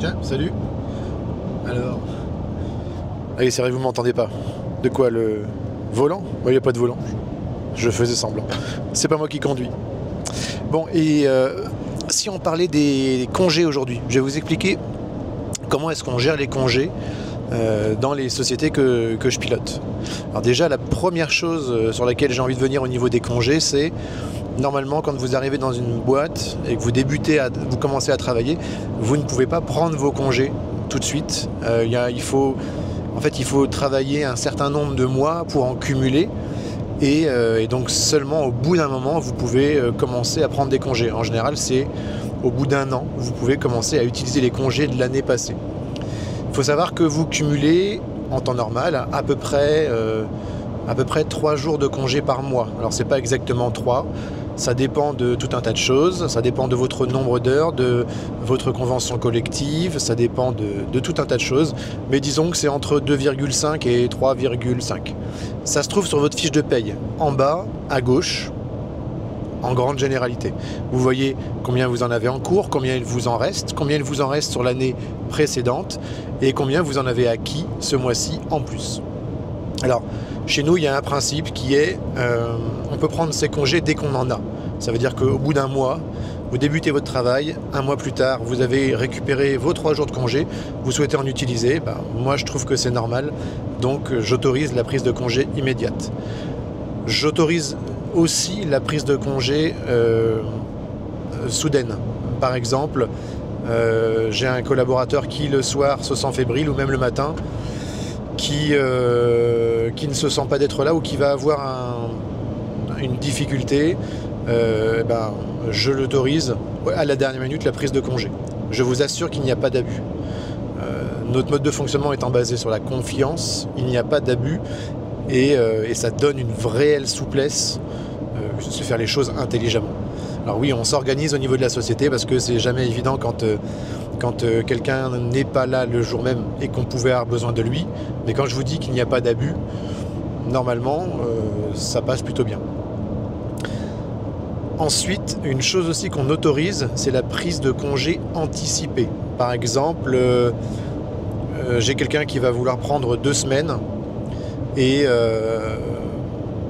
Tiens, salut. Alors... Ah oui, c'est vrai, vous m'entendez pas. De quoi, le volant? Il n'y a pas de volant. Je faisais semblant. C'est pas moi qui conduis. Bon, et si on parlait des congés aujourd'hui, je vais vous expliquer comment est-ce qu'on gère les congés dans les sociétés que je pilote. Alors déjà, la première chose sur laquelle j'ai envie de venir au niveau des congés, c'est normalement quand vous arrivez dans une boîte et que vous vous commencez à travailler, vous ne pouvez pas prendre vos congés tout de suite. Il faut travailler un certain nombre de mois pour en cumuler. Et donc seulement au bout d'un moment, vous pouvez commencer à prendre des congés. En général, c'est au bout d'un an, vous pouvez commencer à utiliser les congés de l'année passée. Il faut savoir que vous cumulez, en temps normal, à peu près 3 jours de congés par mois. Alors c'est pas exactement 3, ça dépend de tout un tas de choses, ça dépend de votre nombre d'heures, de votre convention collective, ça dépend de tout un tas de choses, mais disons que c'est entre 2,5 et 3,5. Ça se trouve sur votre fiche de paye, en bas, à gauche, en grande généralité. Vous voyez combien vous en avez en cours, combien il vous en reste sur l'année précédente, et combien vous en avez acquis ce mois-ci en plus. Alors, chez nous, il y a un principe qui est, on peut prendre ses congés dès qu'on en a. Ça veut dire qu'au bout d'un mois, vous débutez votre travail, un mois plus tard, vous avez récupéré vos 3 jours de congé, vous souhaitez en utiliser, moi je trouve que c'est normal, donc j'autorise la prise de congé immédiate. J'autorise aussi la prise de congé soudaine. Par exemple, j'ai un collaborateur qui le soir se sent fébrile, ou même le matin, qui ne se sent pas d'être là, ou qui va avoir une difficulté, je l'autorise à la dernière minute la prise de congé. Je vous assure qu'il n'y a pas d'abus. Notre mode de fonctionnement étant basé sur la confiance, il n'y a pas d'abus, et ça donne une réelle souplesse de faire les choses intelligemment. Alors oui, on s'organise au niveau de la société parce que c'est jamais évident quand quelqu'un n'est pas là le jour même et qu'on pouvait avoir besoin de lui. Mais quand je vous dis qu'il n'y a pas d'abus, normalement, ça passe plutôt bien. Ensuite, une chose aussi qu'on autorise, c'est la prise de congé anticipée. Par exemple, j'ai quelqu'un qui va vouloir prendre 2 semaines et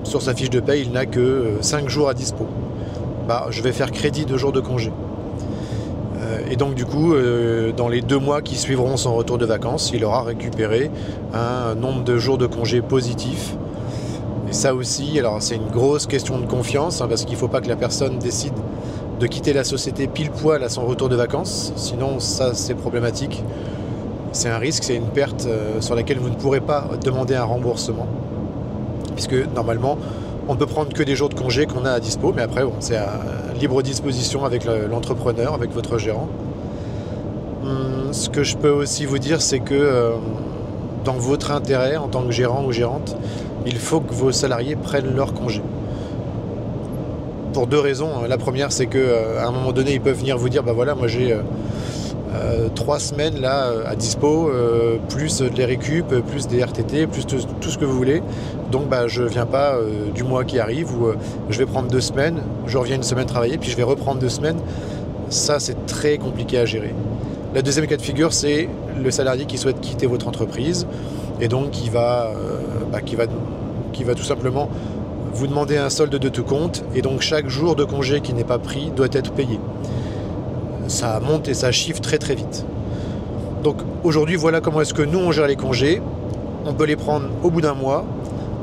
sur sa fiche de paye, il n'a que 5 jours à dispo. Je vais faire crédit de jours de congé. Et donc du coup, dans les 2 mois qui suivront son retour de vacances, il aura récupéré un nombre de jours de congé positif. Et ça aussi, alors c'est une grosse question de confiance, parce qu'il ne faut pas que la personne décide de quitter la société pile poil à son retour de vacances, sinon ça c'est problématique. C'est un risque, c'est une perte sur laquelle vous ne pourrez pas demander un remboursement, puisque normalement on ne peut prendre que des jours de congé qu'on a à dispo, mais après bon, c'est à libre disposition avec l'entrepreneur, avec votre gérant. Ce que je peux aussi vous dire, c'est que dans votre intérêt en tant que gérant ou gérante, il faut que vos salariés prennent leur congé. Pour 2 raisons. La première, c'est qu'à un moment donné, ils peuvent venir vous dire, voilà, moi j'ai 3 semaines là à dispo, plus de les récup, plus des RTT, plus tout ce que vous voulez. Donc je viens pas du mois qui arrive, ou je vais prendre 2 semaines, je reviens une semaine travailler, puis je vais reprendre 2 semaines. Ça, c'est très compliqué à gérer. La deuxième cas de figure, c'est le salarié qui souhaite quitter votre entreprise et donc qui va tout simplement vous demander un solde de tout compte, et donc chaque jour de congé qui n'est pas pris doit être payé. Ça monte et ça chiffre très très vite. Donc aujourd'hui, voilà comment est-ce que nous on gère les congés. On peut les prendre au bout d'un mois,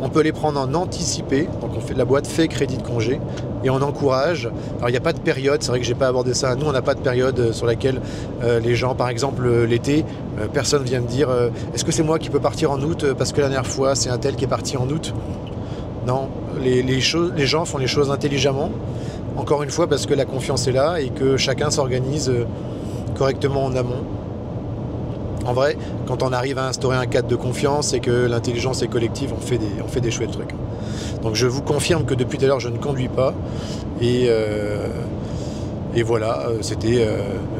on peut les prendre en anticipé, donc la boîte fait crédit de congé, et on encourage. Alors il n'y a pas de période, c'est vrai que j'ai pas abordé ça, nous on n'a pas de période sur laquelle les gens, par exemple l'été, personne vient me dire est-ce que c'est moi qui peux partir en août parce que la dernière fois c'est un tel qui est parti en août. Non, les gens font les choses intelligemment, encore une fois parce que la confiance est là et que chacun s'organise correctement en amont. En vrai, quand on arrive à instaurer un cadre de confiance et que l'intelligence est collective, on fait des chouettes trucs. Donc je vous confirme que depuis tout à l'heure, je ne conduis pas. Et voilà,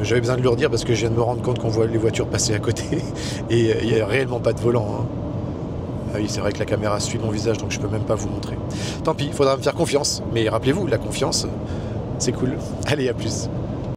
j'avais besoin de le redire parce que je viens de me rendre compte qu'on voit les voitures passer à côté. Et il n'y a réellement pas de volant, hein. Ah oui, c'est vrai que la caméra suit mon visage, donc je peux même pas vous montrer. Tant pis, il faudra me faire confiance. Mais rappelez-vous, la confiance, c'est cool. Allez, à plus.